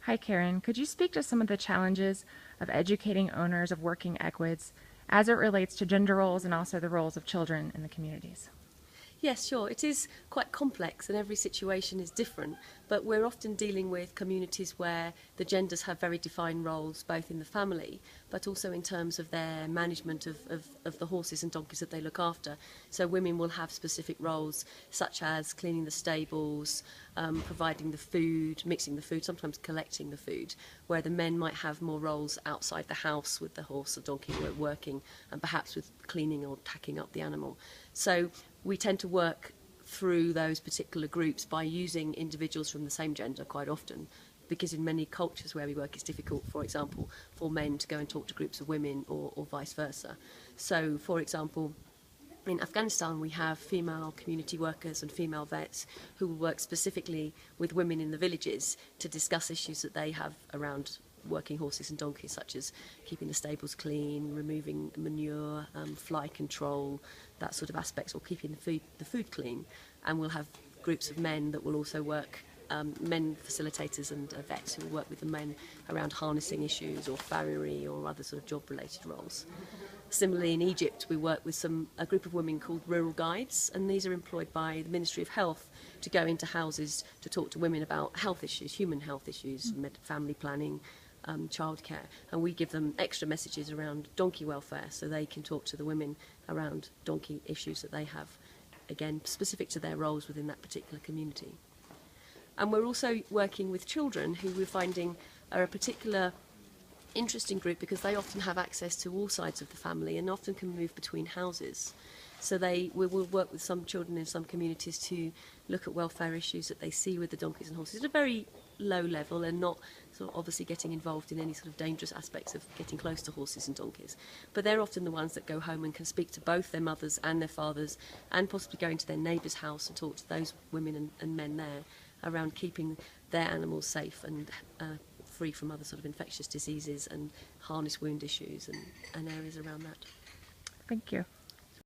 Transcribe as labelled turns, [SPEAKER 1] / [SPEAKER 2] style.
[SPEAKER 1] Hi, Karen. Could you speak to some of the challenges of educating owners of working equids as it relates to gender roles and also the roles of children in the communities?
[SPEAKER 2] Yes, sure. It is quite complex and every situation is different, but we're often dealing with communities where the genders have very defined roles, both in the family, but also in terms of their management of the horses and donkeys that they look after. So women will have specific roles, such as cleaning the stables, providing the food, mixing the food, sometimes collecting the food, where the men might have more roles outside the house with the horse or donkey working, and perhaps with cleaning or tacking up the animal. So we tend to work through those particular groups by using individuals from the same gender quite often, because in many cultures where we work it's difficult, for example, for men to go and talk to groups of women or vice versa. So, for example, in Afghanistan we have female community workers and female vets who work specifically with women in the villages to discuss issues that they have around working horses and donkeys, such as keeping the stables clean, removing manure, fly control, that sort of aspects, or keeping the food clean. And we'll have groups of men that will also work, men facilitators and vets who will work with the men around harnessing issues or farriery or other sort of job-related roles. Similarly, in Egypt, we work with a group of women called rural guides, and these are employed by the Ministry of Health to go into houses to talk to women about health issues, human health issues, family planning, childcare, and we give them extra messages around donkey welfare so they can talk to the women around donkey issues that they have, again specific to their roles within that particular community. And we're also working with children who we're finding are a particular interesting group because they often have access to all sides of the family and often can move between houses. So we will work with some children in some communities to look at welfare issues that they see with the donkeys and horses at a very low level, and not sort of obviously getting involved in any sort of dangerous aspects of getting close to horses and donkeys. But they're often the ones that go home and can speak to both their mothers and their fathers, and possibly go into their neighbour's house and talk to those women and men there around keeping their animals safe and free from other sort of infectious diseases and harness wound issues and areas around that.
[SPEAKER 1] Thank you.